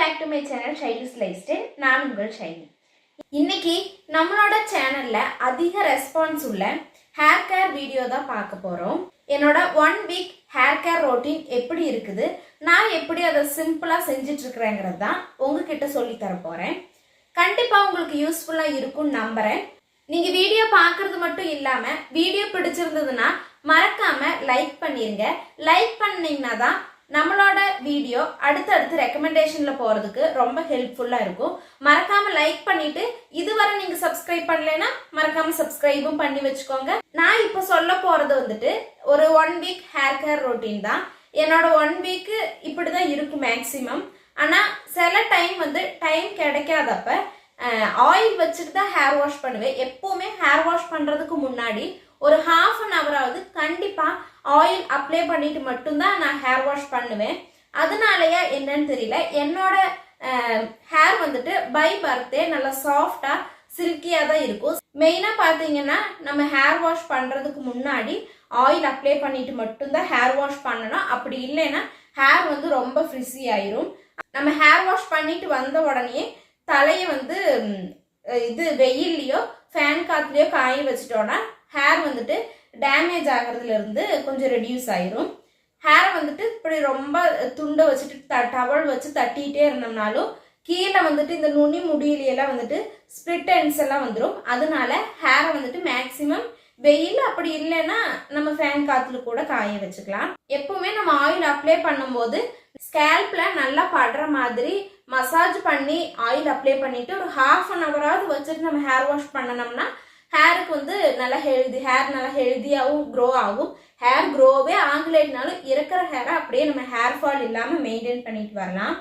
Back to my channel Shaily's lifestyle. நான் உங்கள் ஷைலி. இன்னைக்கு நம்மளோட சேனல்ல அதிக ரெஸ்பான்ஸ் உள்ள ஹேர் கேர் வீடியோ தான் பார்க்க போறோம். என்னோட 1 வீக் ஹேர் கேர் ரொட்டீன் எப்படி இருக்குது, நான் எப்படி அதை சிம்பிளா செஞ்சுட்டு இருக்கிறேங்கிறது தான் உங்ககிட்ட சொல்லி தர போறேன். கண்டிப்பா உங்களுக்கு யூஸ்ஃபுல்லா இருக்கும்னு நம்புறேன். நீங்க வீடியோ பார்க்கறது மட்டும் இல்லாம வீடியோ பிடிச்சிருந்ததுன்னா மறக்காம லைக் பண்ணிருங்க. லைக் பண்ணீங்கன்னா தான் நம்மளோட வீடியோ அடுத்தடுத்து ரெக்கமெண்டேஷன்ல போறதுக்கு ரொம்ப ஹெல்ப்ஃபுல்லா இருக்கும். மறக்காம லைக் பண்ணிட்டு இதுவரை நீங்க சப்ஸ்கிரைப் பண்ணலைன்னா மறக்காம சப்ஸ்கிரைபும் பண்ணி வச்சுக்கோங்க. நான் இப்போ சொல்ல போறது வந்துட்டு ஒரு 1 வீக் ஹேர் கேர் ரொட்டீன் தான். என்னோட 1 வீக்கு இப்படிதான் இருக்கும் மேக்சிமம். ஆனா சில டைம் டைம் கிடைக்காதப்ப ஆயில் வச்சுட்டு தான் ஹேர் வாஷ் பண்ணுவேன். எப்பவுமே ஹேர் வாஷ் பண்றதுக்கு முன்னாடி ஒரு ½ அன் ஹவராவது கண்டிப்பா ஆயில் அப்ளை பண்ணிட்டு மட்டும்தான் நான் ஹேர் வாஷ் பண்ணுவேன். அதனாலயா என்னன்னு தெரியல, என்னோட ஹேர் பை பர்த்டே நல்லா சாஃப்டா சில்கியா தான் இருக்கும். மெயினா பாத்தீங்கன்னா நம்ம ஹேர் வாஷ் பண்றதுக்கு முன்னாடி ஆயில் அப்ளை பண்ணிட்டு மட்டும்தான் ஹேர் வாஷ் பண்ணணும். அப்படி இல்லைன்னா ஹேர் ரொம்ப ஃப்ரிஸி ஆயிரும். நம்ம ஹேர் வாஷ் பண்ணிட்டு வந்த உடனே தலையை இது வெயில்லையோ ஃபேன் காத்துலயோ காய வச்சுட்டோம்னா ஹேர் டேமேஜ் ஆகிறதுல இருந்து கொஞ்சம் ரெடியூஸ் ஆயிரும். ஹேரை இப்படி ரொம்ப துண்டை வச்சுட்டு டவல் வச்சு தட்டிகிட்டே இருந்தோம்னாலும் கீழே இந்த நுனி முடியிலையெல்லாம் ஸ்பிளிட் எண்ட்ஸ் எல்லாம் வந்துடும். அதனால ஹேரை மேக்சிமம் வெயில் அப்படி இல்லைன்னா நம்ம ஃபேன் காத்துல கூட காய வச்சுக்கலாம். எப்பவுமே நம்ம ஆயில் அப்ளை பண்ணும்போது ஸ்கேல்ப்ல நல்லா படுற மாதிரி மசாஜ் பண்ணி ஆயில் அப்ளை பண்ணிட்டு ஒரு ½ அன் ஹவராவது வச்சுட்டு நம்ம ஹேர் வாஷ் பண்ணனோம்னா ஹேருக்கு நல்லா ஹேர் நல்லா ஹெல்தியாகவும் க்ரோ ஆகும். ஹேர் க்ரோவே ஆகலைனாலும் இருக்கிற ஹேரை அப்படியே நம்ம ஹேர் ஃபால் இல்லாமல் மெயின்டைன் பண்ணிட்டு வரலாம்.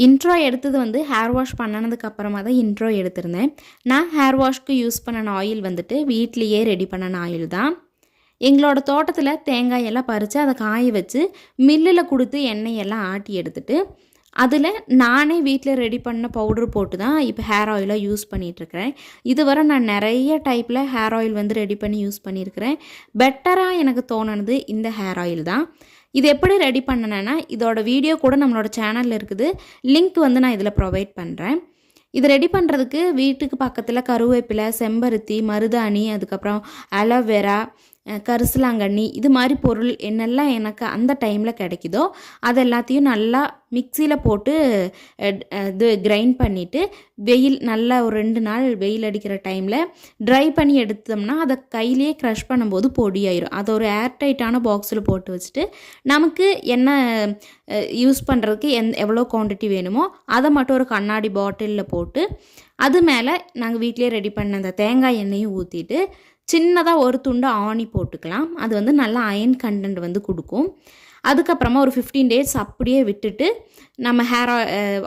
இன்ட்ரோ எடுத்தது ஹேர் வாஷ் பண்ணனதுக்கு அப்புறமா தான் இன்ட்ரோ எடுத்திருந்தேன். நான் ஹேர் வாஷ்க்கு யூஸ் பண்ணின ஆயில் வீட்லேயே ரெடி பண்ணின ஆயில் தான். எங்களோட தோட்டத்தில் தேங்காயெல்லாம் பறித்து அதை காய வச்சு மில்லில் கொடுத்து எண்ணெயெல்லாம் ஆட்டி எடுத்துட்டு அதில் நானே வீட்டில் ரெடி பண்ண பவுட்ரு போட்டு தான் இப்போ ஹேர் ஆயிலாக யூஸ் பண்ணிகிட்ருக்கிறேன். இதுவரை நான் நிறைய டைப்பில் ஹேர் ஆயில் ரெடி பண்ணி யூஸ் பண்ணியிருக்கிறேன். பெட்டராக எனக்கு தோணுனது இந்த ஹேர் ஆயில் தான். இது எப்படி ரெடி பண்ணனேன்னா இதோட வீடியோ கூட நம்மளோட சேனலில் இருக்குது. லிங்க் நான் இதில் ப்ரொவைட் பண்ணுறேன். இது ரெடி பண்ணுறதுக்கு வீட்டுக்கு பக்கத்தில் கருவேப்பிலை, செம்பருத்தி, மருதாணி, அதுக்கப்புறம் அலோவேரா, கரிசலாங்கண்ணி, இது மாதிரி பொருள் என்னெல்லாம் எனக்கு அந்த டைமில் கிடைக்குதோ அது எல்லாத்தையும் நல்லா மிக்சியில் போட்டு இது கிரைண்ட் பண்ணிவிட்டு வெயில் நல்லா ஒரு 2 நாள் வெயில் அடிக்கிற டைமில் ட்ரை பண்ணி எடுத்தோம்னா அதை கையிலேயே க்ரஷ் பண்ணும்போது பொடியாயிரும். அதை ஒரு ஏர்டைட்டான பாக்ஸில் போட்டு வச்சுட்டு நமக்கு என்ன யூஸ் பண்ணுறதுக்கு எவ்வளோ குவான்டிட்டி வேணுமோ அதை மட்டும் ஒரு கண்ணாடி பாட்டிலில் போட்டு அது மேலே நாங்கள் வீட்டிலே ரெடி பண்ண அந்த தேங்காய் எண்ணெயும் ஊற்றிட்டு சின்னதாக ஒரு துண்டு ஆணி போட்டுக்கலாம். அது நல்லா அயன் கண்டென்ட் கொடுக்கும். அதுக்கப்புறமா ஒரு 15 டேஸ் அப்படியே விட்டுட்டு நம்ம ஹேர்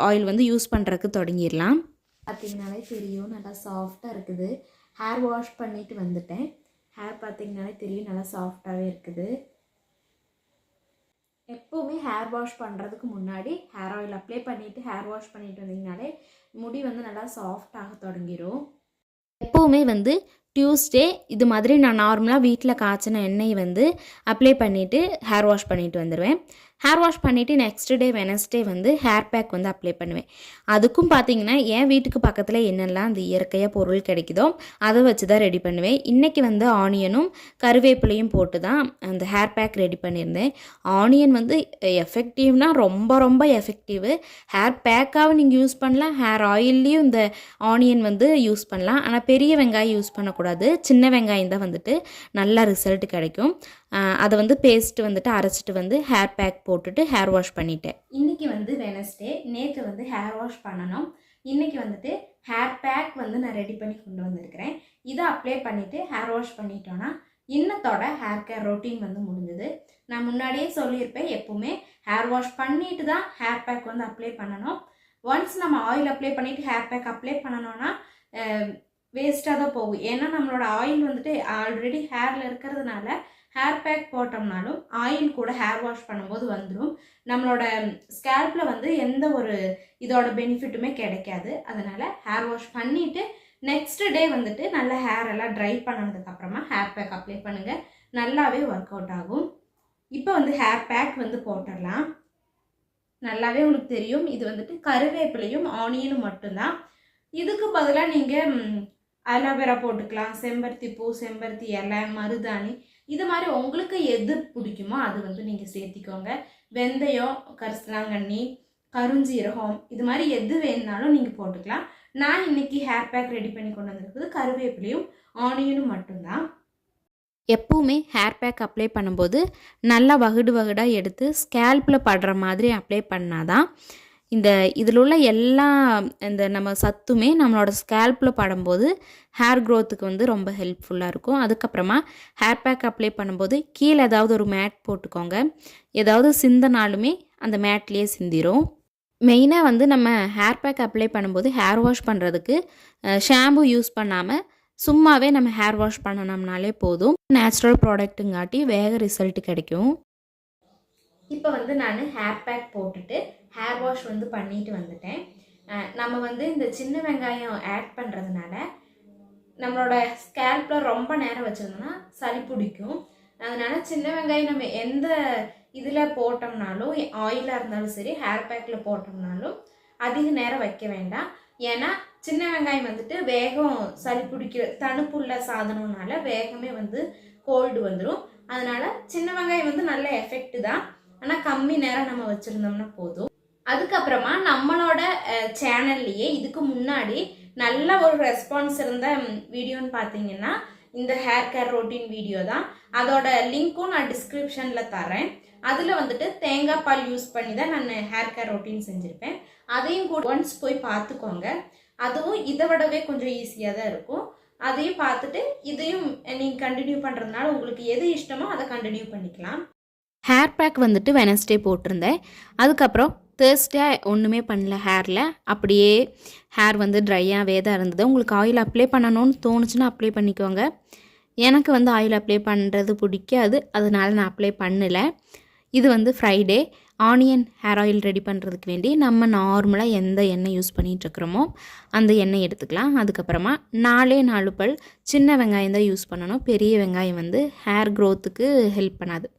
ஆயில் யூஸ் பண்ணுறதுக்கு தொடங்கிடலாம். பார்த்திங்கனாலே தெரியும் நல்லா சாஃப்டாக இருக்குது. ஹேர் வாஷ் பண்ணிட்டு வந்துட்டேன். ஹேர் பார்த்திங்கனாலே தெரியும் நல்லா சாஃப்டாகவே இருக்குது. எப்போவுமே ஹேர் வாஷ் பண்ணுறதுக்கு முன்னாடி ஹேர் ஆயில் அப்ளை பண்ணிவிட்டு ஹேர் வாஷ் பண்ணிட்டு வந்தீங்கனாலே முடி நல்லா சாஃப்டாக தொடங்கிடும். எப்போவுமே டியூஸ்டே இது மாதிரி நான் நார்மலாக வீட்டில் காய்ச்சின எண்ணெய் அப்ளை பண்ணிவிட்டு ஹேர் வாஷ் பண்ணிட்டு வந்துடுவேன். ஹேர் வாஷ் பண்ணிவிட்டு next day Wednesday hair pack apply பண்ணுவேன். அதுக்கும் பார்த்தீங்கன்னா என் வீட்டுக்கு பக்கத்தில் என்னெல்லாம் அந்த இயற்கையாக பொருள் கிடைக்குதோ அதை வச்சு தான் ரெடி பண்ணுவேன். இன்றைக்கி ஆனியனும் கருவேப்பிலையும் போட்டு தான் அந்த ஹேர் பேக் ரெடி பண்ணியிருந்தேன். ஆனியன் எஃபெக்டிவ்னா ரொம்ப ரொம்ப எஃபெக்டிவ். ஹேர் பேக்காகவும் நீங்கள் யூஸ் பண்ணலாம், ஹேர் ஆயில்லையும் இந்த ஆனியன் யூஸ் பண்ணலாம். ஆனால் பெரிய வெங்காயம் யூஸ் பண்ணக்கூடாது, சின்ன வெங்காயம் தான் நல்ல ரிசல்ட் கிடைக்கும். அதை பேஸ்ட் அரைச்சிட்டு ஹேர் பேக் போட்டுட்டு ஹேர் வாஷ் பண்ணிட்டேன். இன்னைக்கு வெனஸ்டே, நேற்று ஹேர் வாஷ் பண்ணணும். இன்னைக்கு ஹேர் பேக் நான் ரெடி பண்ணி கொண்டு வந்திருக்கிறேன். இதை அப்ளை பண்ணிட்டு ஹேர் வாஷ் பண்ணிட்டோன்னா இன்னத்தோட ஹேர் கேர் ரொட்டீன் முடிஞ்சது. நான் முன்னாடியே சொல்லியிருப்பேன், எப்பவுமே ஹேர் வாஷ் பண்ணிட்டு தான் ஹேர் பேக் அப்ளை பண்ணணும். ஒன்ஸ் நம்ம ஆயில் அப்ளை பண்ணிட்டு ஹேர் பேக் அப்ளை பண்ணணும்னா வேஸ்ட்டாக தான் போகும். ஏன்னா நம்மளோட ஆயில் ஆல்ரெடி ஹேரில் இருக்கிறதுனால ஹேர் பேக் போட்டோம்னாலும் ஆயில் கூட ஹேர் வாஷ் பண்ணும்போது வந்துடும். நம்மளோட ஸ்கேல்பில் எந்த ஒரு இதோட பெனிஃபிட்டுமே கிடைக்காது. அதனால் ஹேர் வாஷ் பண்ணிவிட்டு நெக்ஸ்ட் டே நல்லா ஹேர் எல்லாம் ட்ரை பண்ணதுக்கப்புறமா ஹேர் பேக் அப்ளை பண்ணுங்கள். நல்லாவே ஒர்க் அவுட் ஆகும். இப்போ ஹேர் பேக் போட்டுடலாம். நல்லாவே உங்களுக்கு தெரியும். இது வந்துட்டு கருவேப்பிலையும் ஆனியனும் மட்டும்தான். இதுக்கு பதிலாக நீங்கள் அலோவேரா போட்டுக்கலாம், செம்பருத்தி பூ, செம்பருத்தி இலை, மருதாணி, இது மாதிரி உங்களுக்கு எது பிடிக்குமோ அது வந்து நீங்கள் சேர்த்திக்கோங்க. வெந்தயம், கரிசலாங்கண்ணி, கருஞ்சீரகம், இது மாதிரி எது வேணுனாலும் நீங்கள் போட்டுக்கலாம். நான் இன்னைக்கு ஹேர் பேக் ரெடி பண்ணி கொண்டு வந்திருக்குது கருவேப்பிலையும் ஆனியனும் மட்டும்தான். எப்பவுமே ஹேர் பேக் அப்ளை பண்ணும்போது நல்லா வகுடாக எடுத்து ஸ்கேல்பில் படுற மாதிரி அப்ளை பண்ணாதான் இதில் உள்ள எல்லா நம்ம சத்துமே நம்மளோட ஸ்கேல்பில் படும்போது ஹேர் க்ரோத்துக்கு வந்து ரொம்ப ஹெல்ப்ஃபுல்லாக இருக்கும். அதுக்கப்புறமா ஹேர் பேக் அப்ளை பண்ணும்போது கீழே ஏதாவது ஒரு மேட் போட்டுக்கோங்க. ஏதாவது சிந்தினாலுமே அந்த மேட்லேயே சிந்திரும். மெயினாக வந்து நம்ம ஹேர் பேக் அப்ளை பண்ணும்போது ஹேர் வாஷ் பண்ணுறதுக்கு ஷாம்பு யூஸ் பண்ணாமல் சும்மாவே நம்ம ஹேர் வாஷ் பண்ணணும்னாலே போதும். நேச்சுரல் ப்ராடக்ட்டுங்காட்டி வேக ரிசல்ட் கிடைக்கும். இப்போ வந்து நான் ஹேர் பேக் போட்டுட்டு ஹேர் வாஷ் வந்து பண்ணிட்டு வந்துட்டேன். நம்ம வந்து இந்த சின்ன வெங்காயம் ஆட் பண்ணுறதுனால நம்மளோட ஸ்கேல்பில் ரொம்ப நேரம் வச்சுருந்தோம்னா சளி பிடிக்கும். அதனால சின்ன வெங்காயம் நம்ம எந்த இதில் போட்டோம்னாலும், ஆயிலாக இருந்தாலும் சரி, ஹேர் பேக்கில் போட்டோம்னாலும் அதிக நேரம் வைக்க வேண்டாம். ஏன்னா சின்ன வெங்காயம் வந்துட்டு வேகம் சளி பிடிக்கிற தணுப்புள்ள சாதனம்னால வேகமே வந்து கோல்டு வந்துடும். அதனால சின்ன வெங்காயம் வந்து நல்ல எஃபெக்ட் தான், ஆனால் கம்மி நேரம் நம்ம வச்சுருந்தோம்னா போதும். அதுக்கப்புறமா நம்மளோட சேனல்லையே இதுக்கு முன்னாடி நல்ல ஒரு ரெஸ்பான்ஸ் இருந்த வீடியோன்னு பார்த்தீங்கன்னா இந்த ஹேர் கேர் ரொட்டீன் வீடியோ தான். அதோட லிங்க்கும் நான் டிஸ்கிரிப்ஷனில் தரேன். அதில் வந்துட்டு தேங்காய் பால் யூஸ் பண்ணி தான் நான் ஹேர் கேர் ரொட்டீன் செஞ்சுருப்பேன். அதையும் கூட ஒன்ஸ் போய் பார்த்துக்கோங்க. அதுவும் இதை விடவே கொஞ்சம் ஈஸியாக தான் இருக்கும். அதையும் பார்த்துட்டு இதையும் நீங்கள் கண்டினியூ பண்ணுறதுனால உங்களுக்கு எது இஷ்டமோ அதை கண்டினியூ பண்ணிக்கலாம். ஹேர் பேக் வந்துட்டு வெனஸ்டே போட்டிருந்தேன். அதுக்கப்புறம் தேர்ஸ்டே ஒன்றுமே பண்ணல ஹேரில். அப்படியே ஹேர் வந்து ட்ரையாகவே தான் இருந்தது. உங்களுக்கு ஆயில் அப்ளை பண்ணணும்னு தோணுச்சுன்னா அப்ளை பண்ணிக்கோங்க. எனக்கு வந்து ஆயில் அப்ளை பண்ணுறது பிடிக்காது, அதனால நான் அப்ளை பண்ணலை. இது வந்து Friday onion hair oil ready பண்ணுறதுக்கு வேண்டி நம்ம நார்மலாக எந்த எண்ணெய் யூஸ் பண்ணிகிட்ருக்குறோமோ அந்த எண்ணெய் எடுத்துக்கலாம். அதுக்கப்புறமா 4 பல் சின்ன வெங்காயம் தான் யூஸ் பண்ணணும். பெரிய வெங்காயம் வந்து ஹேர் க்ரோத்துக்கு ஹெல்ப் பண்ணாது.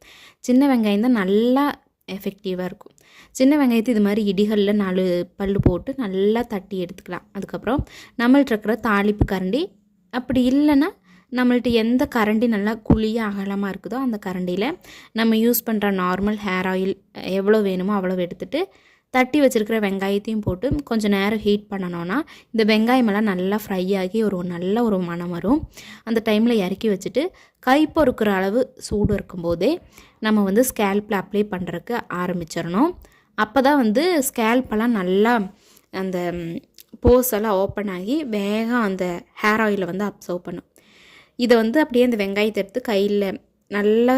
சின்ன வெங்காயம் தான் நல்லா எஃபெக்டிவாக இருக்கும். சின்ன வெங்காயத்தை இது மாதிரி இடிகளில் 4 பல் போட்டு நல்லா தட்டி எடுத்துக்கலாம். அதுக்கப்புறம் நம்மள்ட்ட இருக்கிற தாளிப்பு கரண்டி, அப்படி இல்லைன்னா நம்மள்ட்ட எந்த கரண்டி நல்லா குழியாக அகலமாக இருக்குதோ அந்த கரண்டியில் நம்ம யூஸ் பண்ணுற நார்மல் ஹேர் ஆயில் எவ்வளோ வேணுமோ அவ்வளோ எடுத்துகிட்டு தட்டி வச்சுருக்கிற வெங்காயத்தையும் போட்டு கொஞ்சம் நேரம் ஹீட் பண்ணணுன்னா இந்த வெங்காயமெல்லாம் நல்லா ஃப்ரை ஆகி நல்ல ஒரு மணம் வரும். அந்த டைமில் இறக்கி வச்சுட்டு கை பொறுக்கிற அளவு சூடு இருக்கும்போதே நம்ம வந்து ஸ்கேல்பில் அப்ளை பண்ணுறதுக்கு ஆரம்பிச்சிடணும். அப்போ தான் வந்து ஸ்கேல்பெல்லாம் நல்லா அந்த போஸ் எல்லாம் ஓப்பன் ஆகி வேகம் அந்த ஹேர் ஆயிலை வந்து அப்சர்வ் பண்ணும். இதை வந்து அப்படியே அந்த வெங்காயத்தை எடுத்து கையில் நல்லா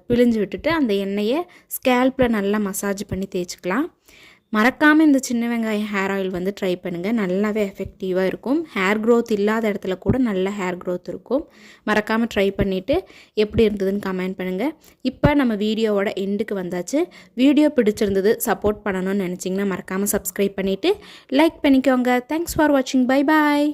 பிழிஞ்சு விட்டுட்டு அந்த எண்ணெயை ஸ்கேல்பில் நல்லா மசாஜ் பண்ணி தேய்ச்சிக்கலாம். மறக்காமல் இந்த சின்ன வெங்காயம் ஹேர் ஆயில் வந்து ட்ரை பண்ணுங்கள். நல்லாவே எஃபெக்டிவாக இருக்கும். ஹேர் க்ரோத் இல்லாத இடத்துல கூட நல்ல ஹேர் க்ரோத் இருக்கும். மறக்காமல் ட்ரை பண்ணிவிட்டு எப்படி இருந்ததுன்னு கமெண்ட் பண்ணுங்கள். இப்போ நம்ம வீடியோவோட எண்டுக்கு வந்தாச்சு. வீடியோ பிடிச்சிருந்தது, சப்போர்ட் பண்ணணும்னு நினச்சிங்கன்னா மறக்காமல் சப்ஸ்கிரைப் பண்ணிவிட்டு லைக் பண்ணிக்கோங்க. தேங்க்ஸ் ஃபார் வாட்சிங். Bye bye.